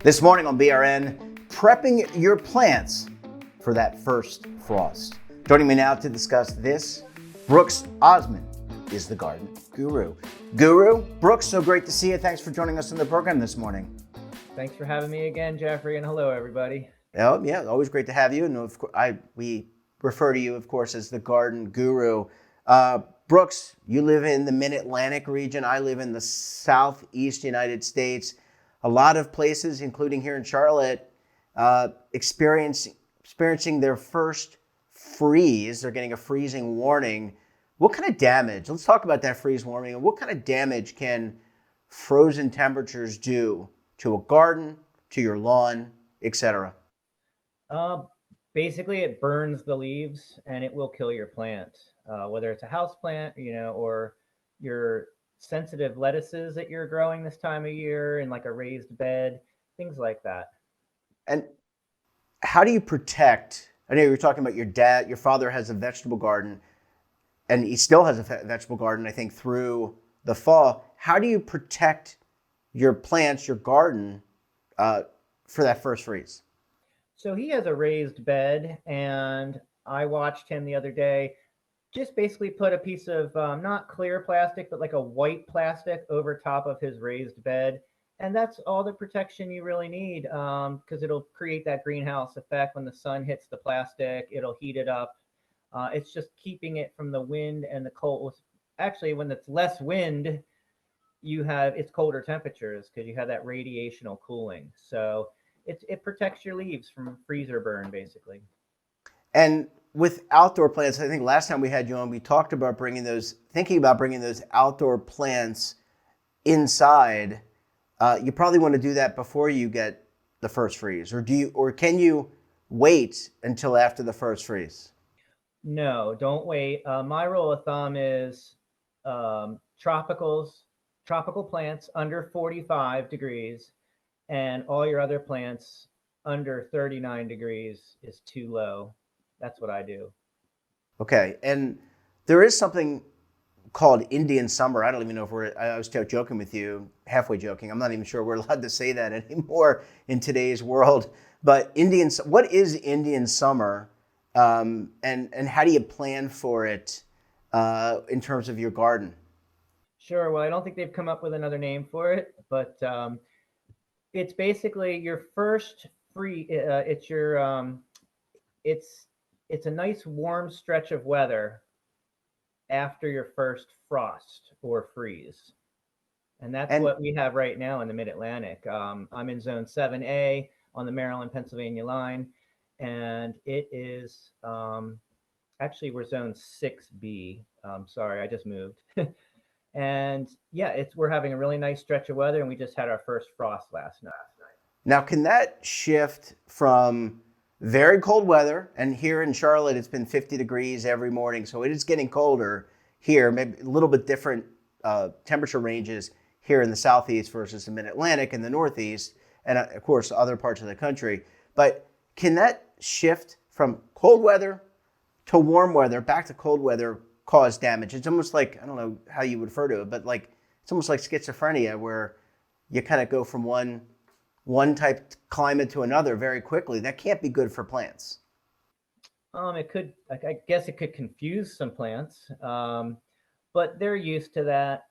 This morning on BRN, prepping your plants for that first frost. Joining me now to discuss this, Brooks Osman is the garden guru. Brooks, so great to see you. Thanks for joining us on the program this morning. Thanks for having me again, Jeffrey, and hello, everybody. Oh, yeah, always great to have you. And of course, we refer to you, of course, as the garden guru. Brooks, you live in the Mid-Atlantic region. I live in the Southeast United States. A lot of places, including here in Charlotte, experiencing their first freeze. They're getting a freezing warning. What kind of damage? Let's talk about that freeze warning. What kind of damage can frozen temperatures do to a garden, to your lawn, etc.? Basically, it burns the leaves and it will kill your plant, whether it's a house plant, or your sensitive lettuces that you're growing this time of year in like a raised bed, things like that. And how do you protect? I know you were talking about your father has a vegetable garden, and he still has a vegetable garden, I think, through the fall. How do you protect your plants, your garden, for that first freeze? So he has a raised bed, and I watched him the other day just basically put a piece of not clear plastic, but like a white plastic over top of his raised bed. And that's all the protection you really need, because it'll create that greenhouse effect. When the sun hits the plastic, it'll heat it up. It's just keeping it from the wind and the cold. Actually, when it's less wind, it's colder temperatures because you have that radiational cooling. So it protects your leaves from freezer burn, basically. And with outdoor plants, I think last time we had you on, we talked about thinking about bringing those outdoor plants inside. You probably want to do that before you get the first freeze, or can you wait until after the first freeze? No, don't wait. My rule of thumb is tropical plants under 45 degrees, and all your other plants under 39 degrees is too low. That's what I do. Okay, and there is something called Indian summer. I don't even know if I was joking with you, halfway joking. I'm not even sure we're allowed to say that anymore in today's world. But what is Indian summer, and how do you plan for it in terms of your garden? Sure. Well, I don't think they've come up with another name for it, but it's basically your first free. It's a nice warm stretch of weather after your first frost or freeze. And that's And what we have right now in the Mid-Atlantic. I'm in Zone 7A on the Maryland-Pennsylvania line, and it is actually we're Zone 6B. Sorry, I just moved. And yeah, we're having a really nice stretch of weather, and we just had our first frost last night. now, can that shift from very cold weather, and here in Charlotte, it's been 50 degrees every morning, so it is getting colder here, maybe a little bit different temperature ranges here in the Southeast versus the Mid-Atlantic and the Northeast, and of course, other parts of the country. But can that shift from cold weather to warm weather, back to cold weather, cause damage? It's almost like, I don't know how you would refer to it, but like it's almost like schizophrenia where you kind of go from one type of climate to another very quickly. That can't be good for plants. It could, I guess, it could confuse some plants, but they're used to that.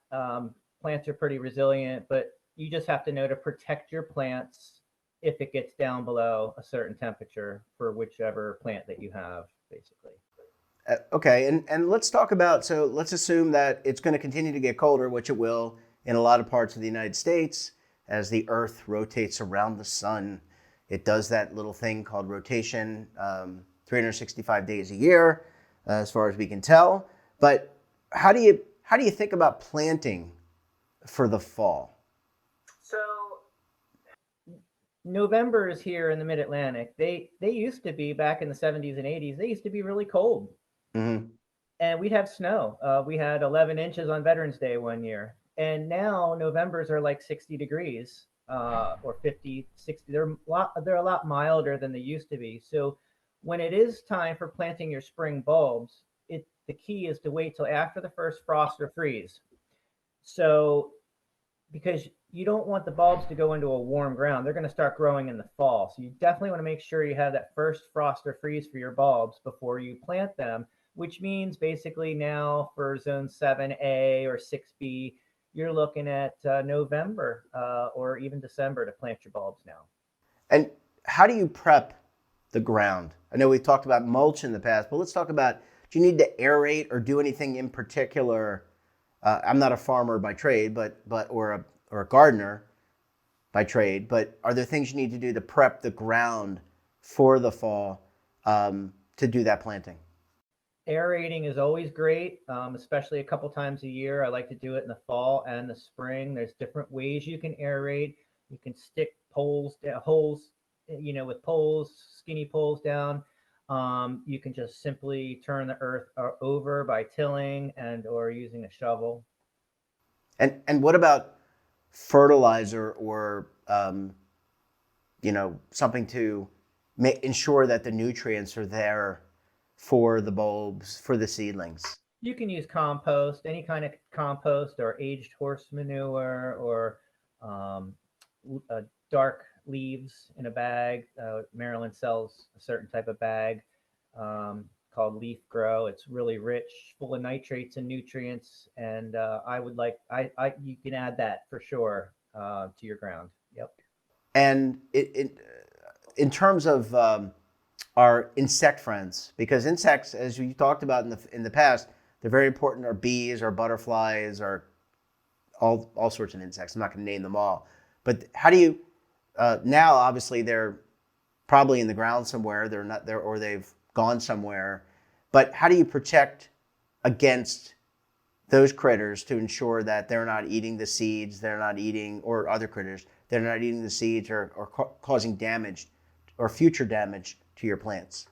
Plants are pretty resilient, but you just have to know to protect your plants if it gets down below a certain temperature for whichever plant that you have, basically. Okay, and let's talk about, so let's assume that it's going to continue to get colder, which it will in a lot of parts of the United States as the Earth rotates around the sun. It does that little thing called rotation, 365 days a year, as far as we can tell. But how do you think about planting for the fall? So November is here in the Mid-Atlantic. They used to be back in the 70s and 80s. They used to be really cold, Mm-hmm. and we'd have snow. We had 11 inches on Veterans Day one year, and now Novembers are like 60 degrees, or 50, 60. They're a lot milder than they used to be. So when it is time for planting your spring bulbs, the key is to wait till after the first frost or freeze. So because you don't want the bulbs to go into a warm ground. They're going to start growing in the fall. So you definitely want to make sure you have that first frost or freeze for your bulbs before you plant them, which means basically now for zone 7A or 6B, you're looking at November or even December to plant your bulbs now. And how do you prep the ground? I know we've talked about mulch in the past, but let's talk about, do you need to aerate or do anything in particular? I'm not a farmer by trade, or a gardener by trade, but are there things you need to do to prep the ground for the fall to do that planting? Aerating is always great, especially a couple times a year. I like to do it in the fall and the spring. There's different ways you can aerate. You can stick holes, with poles, skinny poles down. You can just simply turn the earth over by tilling and or using a shovel. And what about fertilizer or something to ensure that the nutrients are there for the bulbs, for the seedlings? You can use compost, any kind of compost or aged horse manure or dark leaves in a bag. Maryland sells a certain type of bag called Leaf Grow. It's really rich, full of nitrates and nutrients, and you can add that for sure to your ground. Yep. And in terms of our insect friends, because insects, as you talked about in the past, they're very important. Our bees, our butterflies, our all sorts of insects. I'm not going to name them all, but how do you now? Obviously, they're probably in the ground somewhere. They're not there, or they've gone somewhere. But how do you protect against those critters to ensure that they're not eating the seeds, they're not eating, or other critters, they're not eating the seeds or causing damage or future damage to your plants?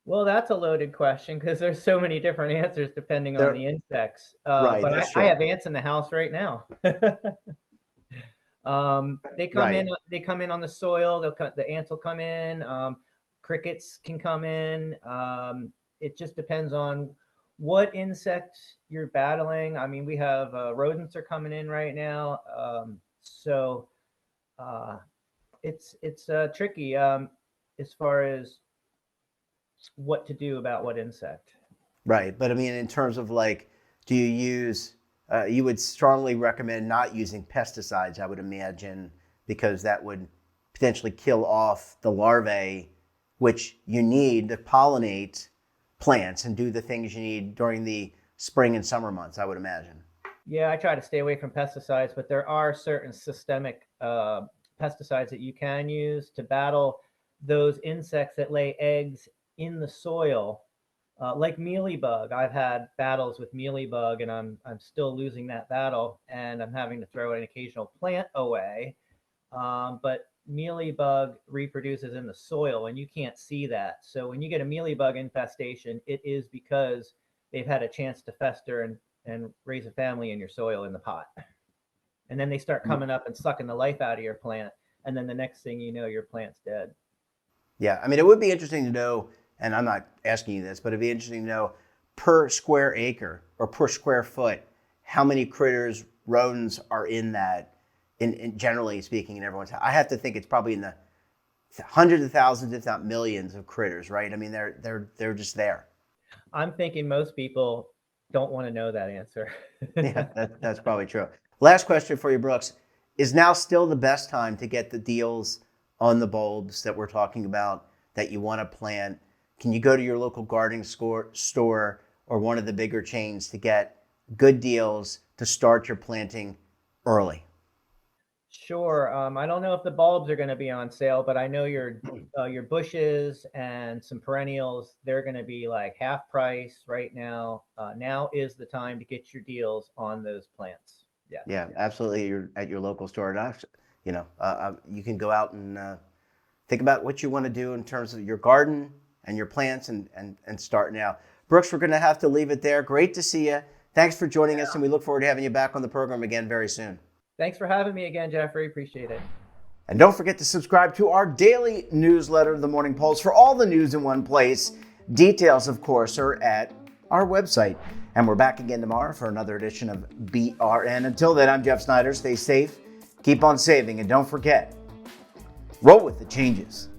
Well, that's a loaded question because there's so many different answers depending on the insects. Right, But that's I true. have ants in the house right now. They come Right. in. They come in on the soil. The ants will come in. Crickets can come in. It just depends on what insect you're battling. I mean, we have rodents are coming in right now, so it's tricky as far as what to do about what insect. Right. But I mean, in terms of like, do you use, you would strongly recommend not using pesticides, I would imagine, because that would potentially kill off the larvae, which you need to pollinate plants and do the things you need during the spring and summer months, I would imagine. Yeah, I try to stay away from pesticides, but there are certain systemic pesticides that you can use to battle those insects that lay eggs in the soil, like mealybug. I've had battles with mealybug, and I'm still losing that battle, and I'm having to throw an occasional plant away. But mealybug reproduces in the soil, and you can't see that. So when you get a mealybug infestation, it is because they've had a chance to fester and raise a family in your soil in the pot. And then they start coming up and sucking the life out of your plant. And then the next thing you know, your plant's dead. Yeah, I mean, it would be interesting to know, and I'm not asking you this, but it'd be interesting to know per square acre or per square foot, how many critters, rodents are in that, in generally speaking, in everyone's house. I have to think it's probably in the hundreds of thousands, if not millions of critters, right? I mean, they're just there. I'm thinking most people don't want to know that answer. Yeah, that's probably true. Last question for you, Brooks. Is now still the best time to get the deals on the bulbs that we're talking about that you want to plant? Can you go to your local gardening store or one of the bigger chains to get good deals to start your planting early? Sure. I don't know if the bulbs are going to be on sale, but I know your bushes and some perennials, they're going to be like half price right now. Now is the time to get your deals on those plants. Yes. Yeah, absolutely. You're at your local store. You can go out and think about what you want to do in terms of your garden and your plants and start now. Brooks, we're going to have to leave it there. Great to see you. Thanks for joining us, and we look forward to having you back on the program again very soon. Thanks for having me again, Jeffrey. Appreciate it. And don't forget to subscribe to our daily newsletter, The Morning Pulse, for all the news in one place. Details, of course, are at our website. And we're back again tomorrow for another edition of BRN. Until then, I'm Jeff Snyder. Stay safe, keep on saving, and don't forget, roll with the changes.